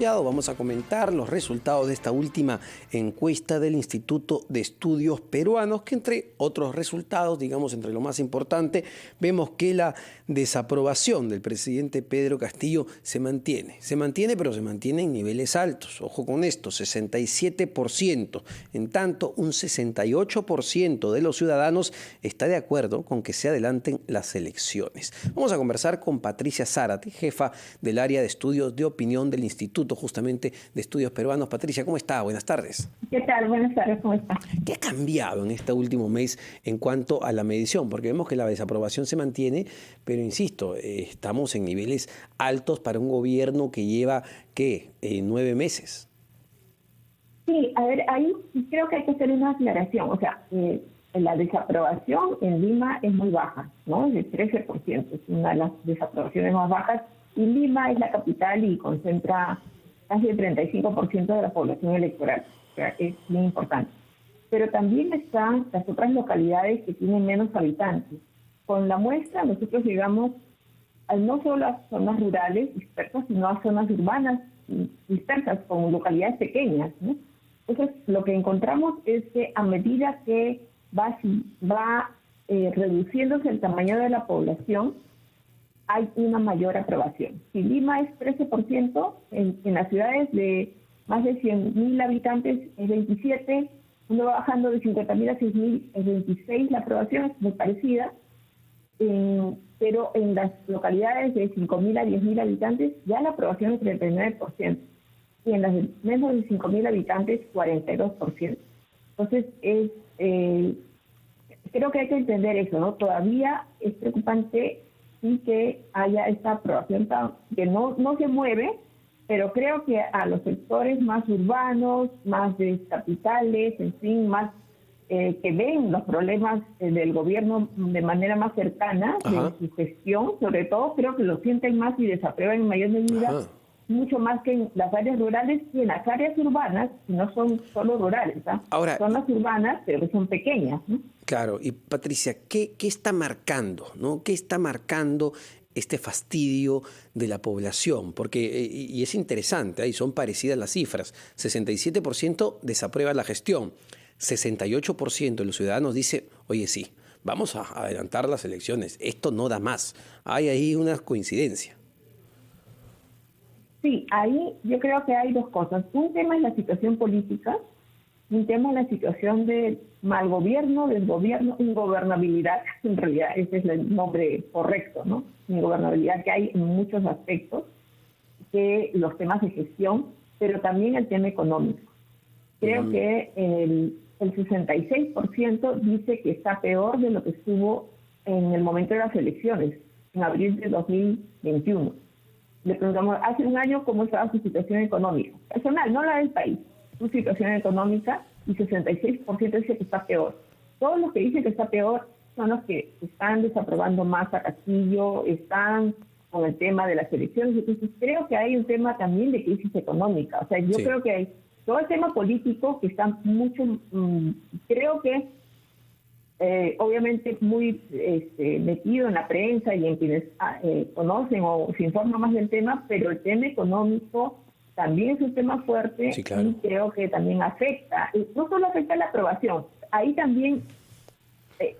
Vamos a comentar los resultados de esta última encuesta del Instituto de Estudios Peruanos, que entre otros resultados, digamos entre lo más importante, vemos que la desaprobación del presidente Pedro Castillo se mantiene, pero se mantiene en niveles altos. Ojo con esto, 67%. En tanto, un 68% de los ciudadanos está de acuerdo con que se adelanten las elecciones. Vamos a conversar con Patricia Zárate, jefa del área de estudios de opinión del Instituto justamente de Estudios Peruanos. Patricia, ¿cómo está? Buenas tardes. ¿Qué tal? Buenas tardes, ¿cómo está? ¿Qué ha cambiado en este último mes en cuanto a la medición? Porque vemos que la desaprobación se mantiene, pero insisto, estamos en niveles altos para un gobierno que lleva, ¿qué? 9 meses. Sí, a ver, ahí creo que hay que hacer una aclaración. O sea, la desaprobación en Lima es muy baja, ¿no? Es de 13%, es una de las desaprobaciones más bajas. Y Lima es la capital y concentra casi el 35% de la población electoral. O sea, es muy importante. Pero también están las otras localidades que tienen menos habitantes. Con la muestra nosotros llegamos no solo a zonas rurales dispersas, sino a zonas urbanas dispersas con localidades pequeñas, ¿no? Entonces, lo que encontramos es que a medida que va reduciéndose el tamaño de la población, hay una mayor aprobación. Si Lima es 13%, en las ciudades de más de 100.000 habitantes es 27%, uno va bajando de 50.000 a 6.000 es 26%, la aprobación es muy parecida, pero en las localidades de 5.000 a 10.000 habitantes ya la aprobación es 39%, y en las de menos de 5.000 habitantes 42%. Entonces, creo que hay que entender eso, ¿no? Todavía es preocupante y que haya esta aprobación que no se mueve, pero creo que a los sectores más urbanos, más de capitales, en fin, más que ven los problemas del gobierno de manera más cercana, de su gestión, sobre todo creo que lo sienten más y desaprueban en mayor medida, mucho más que en las áreas rurales y en las áreas urbanas, que no son solo rurales, ¿ah? Ahora, son las urbanas, pero son pequeñas, ¿no? Claro, y Patricia, ¿qué está marcando, ¿no? ¿Qué está marcando este fastidio de la población? Porque, y es interesante, ahí son parecidas las cifras, 67% desaprueba la gestión, 68% de los ciudadanos dice, oye sí, vamos a adelantar las elecciones, esto no da más. Hay ahí una coincidencia. Sí, ahí yo creo que hay dos cosas. Un tema es la situación política, un tema es la situación del mal gobierno, del gobierno, ingobernabilidad, en realidad ese es el nombre correcto, ¿no? Ingobernabilidad que hay en muchos aspectos, que los temas de gestión, pero también el tema económico. Creo que el 66% dice que está peor de lo que estuvo en el momento de las elecciones, en abril de 2021. Le preguntamos, hace un año, ¿cómo estaba su situación económica? Personal, no la del país. Su situación económica, y 66% dice que está peor. Todos los que dicen que está peor son los que están desaprobando más a Castillo, están con el tema de las elecciones. Entonces, creo que hay un tema también de crisis económica. O sea, yo creo que hay todo el tema político que está mucho, creo que obviamente muy metido en la prensa y en quienes conocen o se informan más del tema, pero el tema económico también es un tema fuerte. Sí, claro. Y creo que también afecta, no solo afecta la aprobación, ahí también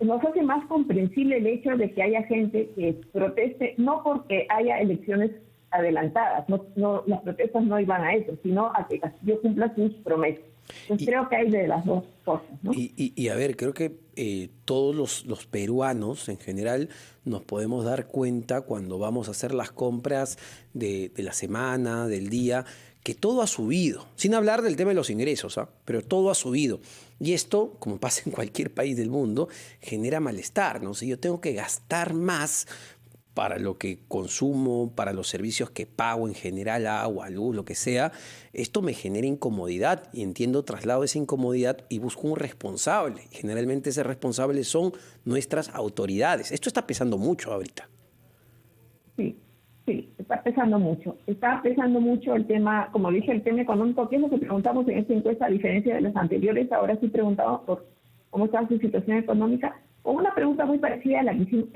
nos hace más comprensible el hecho de que haya gente que proteste, no porque haya elecciones adelantadas, no las protestas no iban a eso, sino a que Castillo cumpla sus promesas. Entonces creo que hay de las dos cosas, ¿no? Y a ver, creo que todos los peruanos en general nos podemos dar cuenta cuando vamos a hacer las compras de la semana, del día, que todo ha subido, sin hablar del tema de los ingresos, pero todo ha subido. Y esto, como pasa en cualquier país del mundo, genera malestar, ¿no? Si yo tengo que gastar más para lo que consumo, para los servicios que pago en general, agua, luz, lo que sea, esto me genera incomodidad y entiendo, traslado esa incomodidad y busco un responsable. Generalmente ese responsable son nuestras autoridades. Esto está pesando mucho ahorita. Sí, está pesando mucho. Está pesando mucho el tema, como dije, el tema económico, que es lo que preguntamos en esta encuesta, a diferencia de las anteriores. Ahora sí preguntamos por cómo está su situación económica. con una pregunta muy parecida a la que hicimos,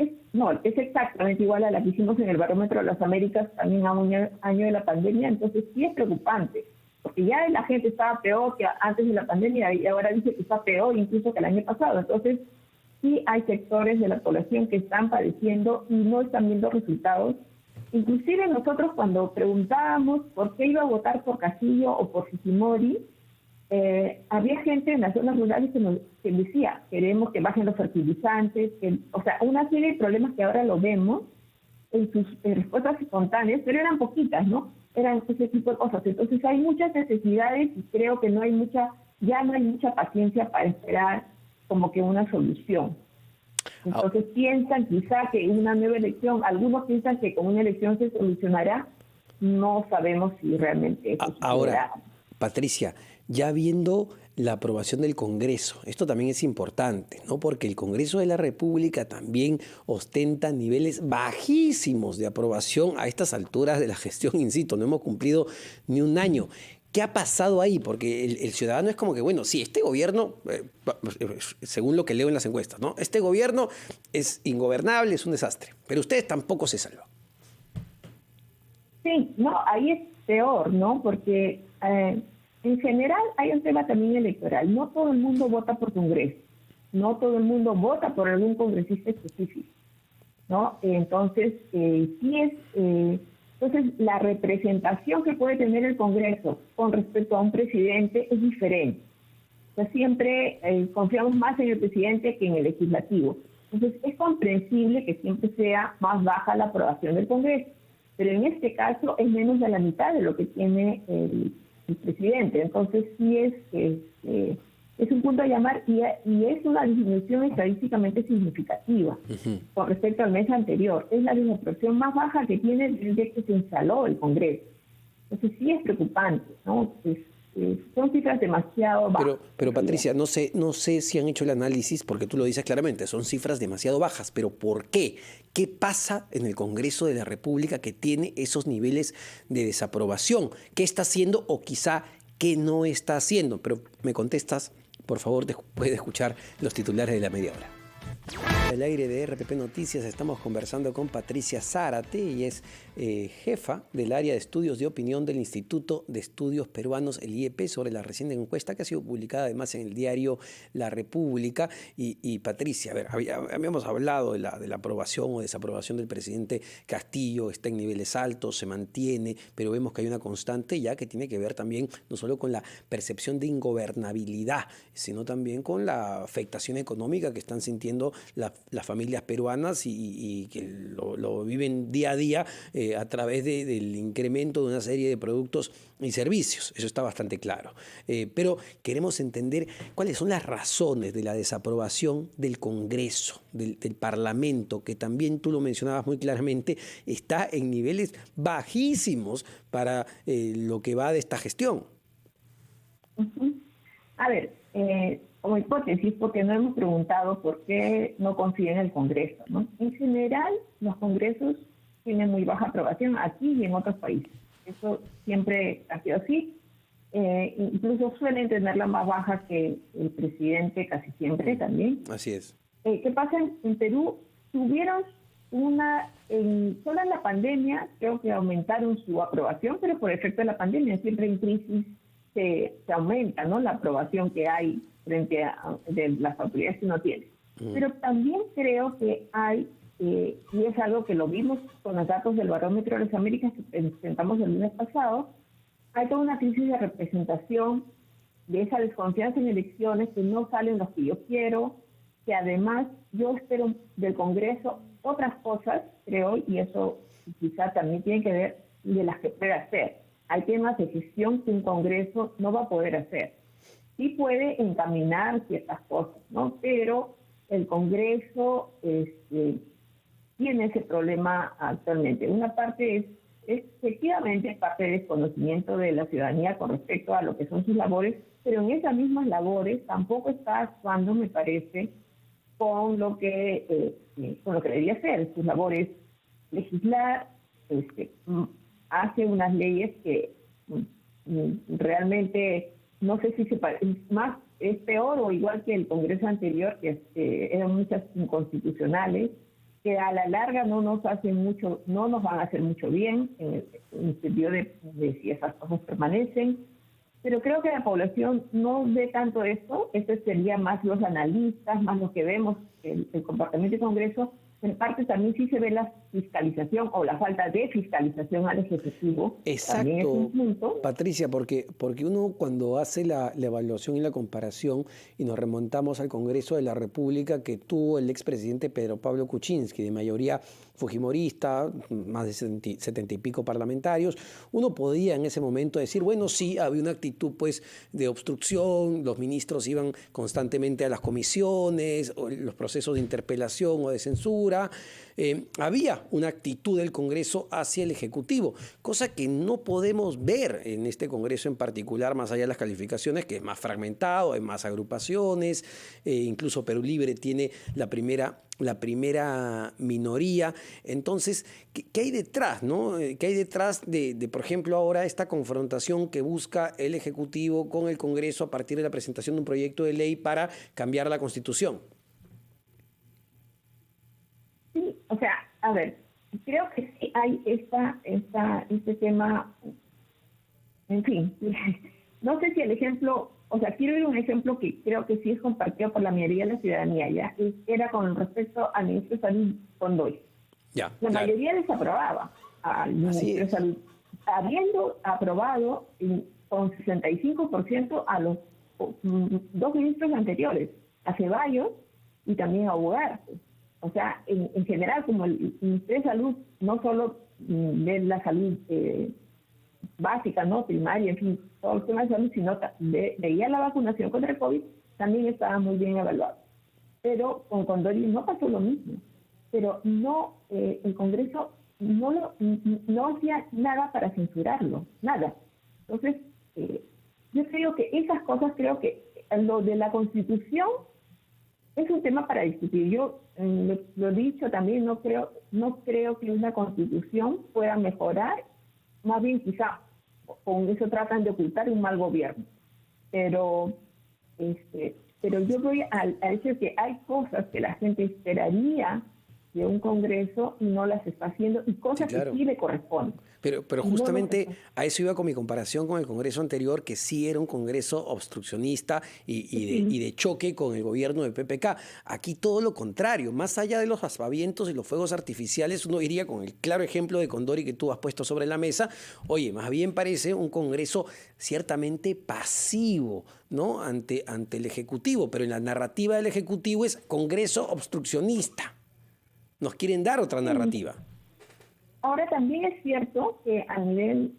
es exactamente igual a la que hicimos en el Barómetro de las Américas también a un año de la pandemia, entonces sí es preocupante, porque ya la gente estaba peor que antes de la pandemia y ahora dice que está peor incluso que el año pasado, entonces sí hay sectores de la población que están padeciendo y no están viendo resultados. Inclusive nosotros cuando preguntábamos por qué iba a votar por Castillo o por Fujimori, había gente en las zonas rurales que decía, queremos que bajen los fertilizantes, o sea, una serie de problemas que ahora lo vemos en sus respuestas espontáneas, pero eran poquitas, ¿no? Eran ese tipo de cosas. Entonces hay muchas necesidades y creo que ya no hay mucha paciencia para esperar como que una solución. Entonces piensan quizá que una nueva elección, algunos piensan que con una elección se solucionará, no sabemos si realmente eso sucederá. Ahora, Patricia, ya viendo la aprobación del Congreso, esto también es importante, ¿no? Porque el Congreso de la República también ostenta niveles bajísimos de aprobación a estas alturas de la gestión, insisto, no hemos cumplido ni un año. ¿Qué ha pasado ahí? Porque el ciudadano es como que, bueno, sí, este gobierno, según lo que leo en las encuestas, ¿no? Este gobierno es ingobernable, es un desastre, pero ustedes tampoco se salvan. Sí, no, ahí es peor, ¿no? Porque en general hay un tema también electoral. No todo el mundo vota por Congreso, no todo el mundo vota por algún congresista específico, ¿no? Entonces, sí es... Entonces, la representación que puede tener el Congreso con respecto a un presidente es diferente. O sea, siempre confiamos más en el presidente que en el legislativo. Entonces, es comprensible que siempre sea más baja la aprobación del Congreso. Pero en este caso es menos de la mitad de lo que tiene el presidente. Entonces, sí es un punto a llamar y es una disminución estadísticamente significativa con respecto al mes anterior. Es la desaprobación más baja que tiene desde que se instaló el Congreso. Entonces sí es preocupante, ¿no? Son cifras demasiado bajas. Pero Patricia, no sé si han hecho el análisis, porque tú lo dices claramente, son cifras demasiado bajas, pero ¿por qué? ¿Qué pasa en el Congreso de la República que tiene esos niveles de desaprobación? ¿Qué está haciendo o quizá qué no está haciendo? Pero me contestas, por favor, después de escuchar los titulares de la media hora. Al aire de RPP Noticias estamos conversando con Patricia Zárate, y es jefa del área de estudios de opinión del Instituto de Estudios Peruanos, el IEP, sobre la reciente encuesta que ha sido publicada además en el diario La República. Y Patricia, a ver, habíamos hablado de la aprobación o desaprobación del presidente Castillo, está en niveles altos, se mantiene, pero vemos que hay una constante ya que tiene que ver también no solo con la percepción de ingobernabilidad, sino también con la afectación económica que están sintiendo las familias peruanas y que lo viven día a día a través del incremento de una serie de productos y servicios. Eso está bastante claro. Pero queremos entender cuáles son las razones de la desaprobación del Congreso, del Parlamento, que también tú lo mencionabas muy claramente, está en niveles bajísimos para lo que va de esta gestión. A ver, como hipótesis, porque no hemos preguntado por qué no confían en el Congreso, ¿no? En general, los congresos tienen muy baja aprobación aquí y en otros países. Eso siempre ha sido así. Incluso suelen tenerla más baja que el presidente casi siempre también. Así es. ¿Qué pasa en Perú? Tuvieron solo en la pandemia creo que aumentaron su aprobación, pero por efecto de la pandemia, siempre en crisis se aumenta, ¿no?, la aprobación que hay frente a de las autoridades que uno tiene. Pero también creo que hay, y es algo que lo vimos con los datos del Barómetro de las Américas que presentamos el lunes pasado, hay toda una crisis de representación, de esa desconfianza en elecciones, que no salen los que yo quiero, que además yo espero del Congreso otras cosas, creo, y eso quizá también tiene que ver de las que puede hacer. Hay temas de gestión que un Congreso no va a poder hacer. Sí puede encaminar ciertas cosas, ¿no? Pero el Congreso tiene ese problema actualmente. Una parte es efectivamente parte de desconocimiento de la ciudadanía con respecto a lo que son sus labores, pero en esas mismas labores tampoco está actuando, me parece, con lo que debería hacer. Sus labores legislar, hace unas leyes que realmente no sé si más es peor o igual que el Congreso anterior, que eran muchas inconstitucionales, que a la larga no nos van a hacer mucho bien en el sentido de si esas cosas permanecen. Pero creo que la población no ve tanto esto. Esto sería más los analistas, más lo que vemos, el comportamiento del Congreso. En parte también sí se ve la fiscalización o la falta de fiscalización al Ejecutivo. También es un Exacto, punto. Patricia, porque uno cuando hace la evaluación y la comparación y nos remontamos al Congreso de la República que tuvo el expresidente Pedro Pablo Kuczynski, de mayoría fujimorista, más de 70 y pico parlamentarios, uno podía en ese momento decir, bueno, sí, había una actitud pues de obstrucción, los ministros iban constantemente a las comisiones, o los procesos de interpelación o de censura, había una actitud del Congreso hacia el Ejecutivo, cosa que no podemos ver en este Congreso en particular, más allá de las calificaciones, que es más fragmentado, hay más agrupaciones, incluso Perú Libre tiene la primera minoría. Entonces, ¿qué hay detrás, no? ¿Qué hay detrás de, por ejemplo, ahora esta confrontación que busca el Ejecutivo con el Congreso a partir de la presentación de un proyecto de ley para cambiar la Constitución? Sí, o sea, a ver, creo que sí hay este tema, en fin, no sé si el ejemplo, o sea, quiero ir a un ejemplo que creo que sí es compartido por la mayoría de la ciudadanía, ya, era con respecto al ministro de Salud, Condoy. Ya, La claro. mayoría desaprobaba al ministro de Salud, habiendo aprobado con 65% a los dos ministros anteriores, a Ceballos y también a Ugarte. O sea, en general, como el Ministerio de Salud no solo ve la salud básica, no primaria, en fin, todos los temas de salud, sino veía la vacunación contra el COVID, también estaba muy bien evaluado. Pero con Condori no pasó lo mismo. Pero no, el Congreso no hacía nada para censurarlo, nada. Entonces, yo creo que esas cosas, creo que lo de la Constitución es un tema para discutir. Yo lo he dicho también, no creo que una Constitución pueda mejorar, más bien quizá con eso tratan de ocultar un mal gobierno. Pero yo voy al hecho de que hay cosas que la gente esperaría de un Congreso y no las está haciendo, y cosas Sí, claro. que sí le corresponden. Pero justamente a eso iba con mi comparación con el Congreso anterior, que sí era un Congreso obstruccionista y de choque con el gobierno de PPK. Aquí todo lo contrario, más allá de los aspavientos y los fuegos artificiales, uno iría con el claro ejemplo de Condori que tú has puesto sobre la mesa. Oye, más bien parece un Congreso ciertamente pasivo, ¿no? ante el Ejecutivo, pero en la narrativa del Ejecutivo es Congreso obstruccionista. Nos quieren dar otra narrativa. Ahora también es cierto que a nivel,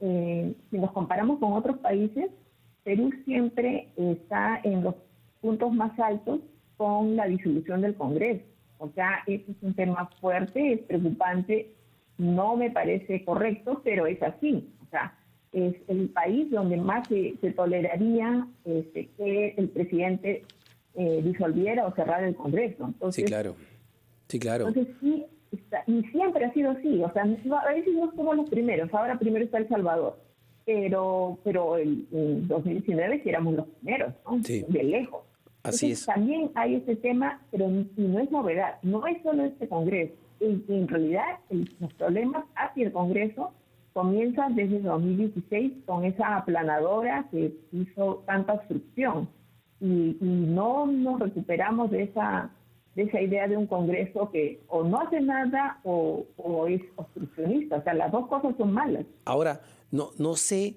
si nos comparamos con otros países, Perú siempre está en los puntos más altos con la disolución del Congreso. O sea, eso es un tema fuerte, es preocupante, no me parece correcto, pero es así. O sea, es el país donde más se toleraría que el presidente disolviera o cerrara el Congreso. Entonces, Sí, claro. Sí, claro. Entonces sí, y siempre ha sido así. O sea, a veces no somos los primeros. Ahora primero está El Salvador. Pero en 2019 sí éramos los primeros, ¿no? Sí. De lejos. Así Entonces, es. también hay ese tema, pero no es novedad. No es solo este Congreso. En realidad, los problemas hacia el Congreso comienzan desde 2016 con esa aplanadora que hizo tanta obstrucción. Y no nos recuperamos de esa idea de un Congreso que o no hace nada o es obstruccionista. O sea, las dos cosas son malas. Ahora, no sé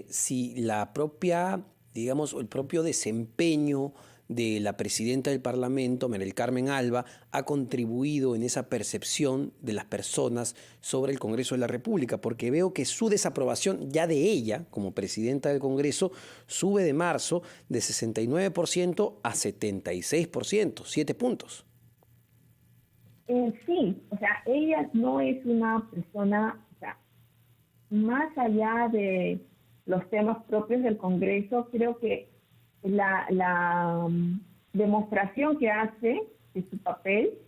si la propia, digamos, el propio desempeño de la presidenta del Parlamento, María del Carmen Alba, ha contribuido en esa percepción de las personas sobre el Congreso de la República, porque veo que su desaprobación ya de ella, como presidenta del Congreso, sube de marzo de 69% a 76%, 7 puntos. Sí, o sea, ella no es una persona, o sea, más allá de los temas propios del Congreso, creo que la demostración que hace de su papel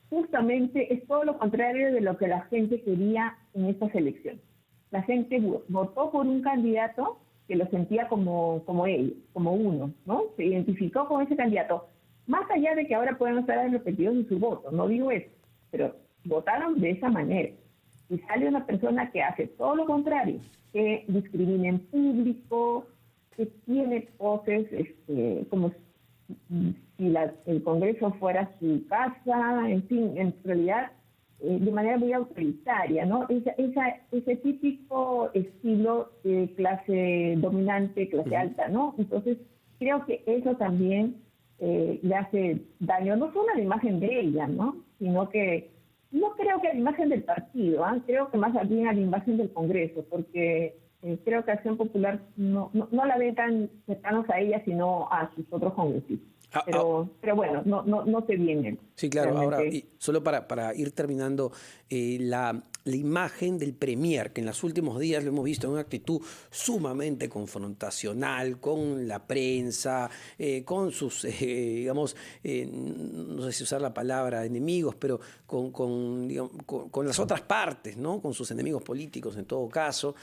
justamente es todo lo contrario de lo que la gente quería en estas elecciones. La gente votó por un candidato que lo sentía como él, como uno, ¿no? Se identificó con ese candidato. Más allá de que ahora puedan estar arrepentidos de su voto, no digo eso, pero votaron de esa manera. Y sale una persona que hace todo lo contrario, que discrimina en público, que tiene poses como si el Congreso fuera su casa, en fin, en realidad de manera muy autoritaria, ¿no? Ese típico estilo de clase dominante, clase alta, ¿no? Entonces, creo que eso también le hace daño, no solo a la imagen de ella, ¿no? Sino que no creo que a la imagen del partido, creo que más bien a la imagen del Congreso, porque creo que Acción Popular no la ve tan cercanos a ella, sino a sus otros congresistas. Pero bueno, no se viene. Sí, claro. Realmente. Ahora, y solo para ir terminando, la imagen del Premier, que en los últimos días lo hemos visto en una actitud sumamente confrontacional con la prensa, con sus, digamos, no sé si usar la palabra enemigos, pero con las otras partes, ¿no? Con sus enemigos políticos en todo caso.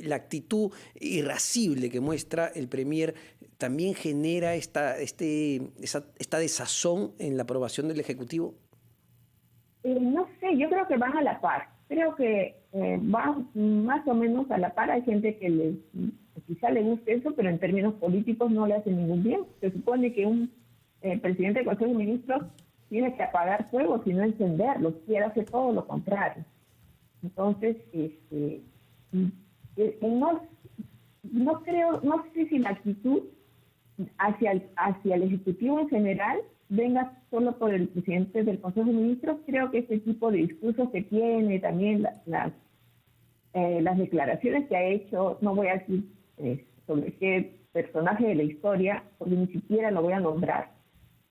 La actitud irascible que muestra el Premier también genera esta desazón en la aprobación del Ejecutivo. No sé, yo creo que van a la par. Creo que van más o menos a la par. Hay gente que quizá le guste eso, pero en términos políticos no le hace ningún bien. Se supone que un presidente del Consejo de Ministros tiene que apagar fuegos y no encenderlos. Quiere hacer todo lo contrario. Entonces, no creo, no sé si la actitud hacia el Ejecutivo en general venga solo por el presidente del Consejo de Ministros. Creo que ese tipo de discursos que tiene, también las declaraciones que ha hecho, no voy a decir sobre qué personaje de la historia, porque ni siquiera lo voy a nombrar,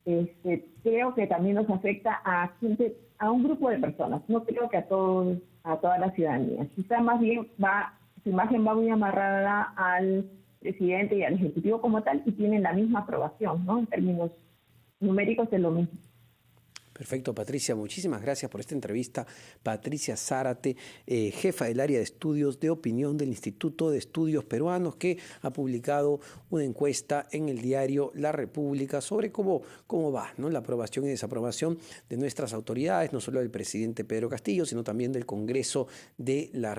creo que también nos afecta a un grupo de personas, no creo que a toda la ciudadanía. Quizá más bien su imagen va muy amarrada al presidente y al Ejecutivo como tal, y tienen la misma aprobación, ¿no? En términos numéricos es lo mismo. Perfecto, Patricia, muchísimas gracias por esta entrevista. Patricia Zárate, jefa del área de estudios de opinión del Instituto de Estudios Peruanos, que ha publicado una encuesta en el diario La República sobre cómo va, ¿no?, la aprobación y desaprobación de nuestras autoridades, no solo del presidente Pedro Castillo, sino también del Congreso de la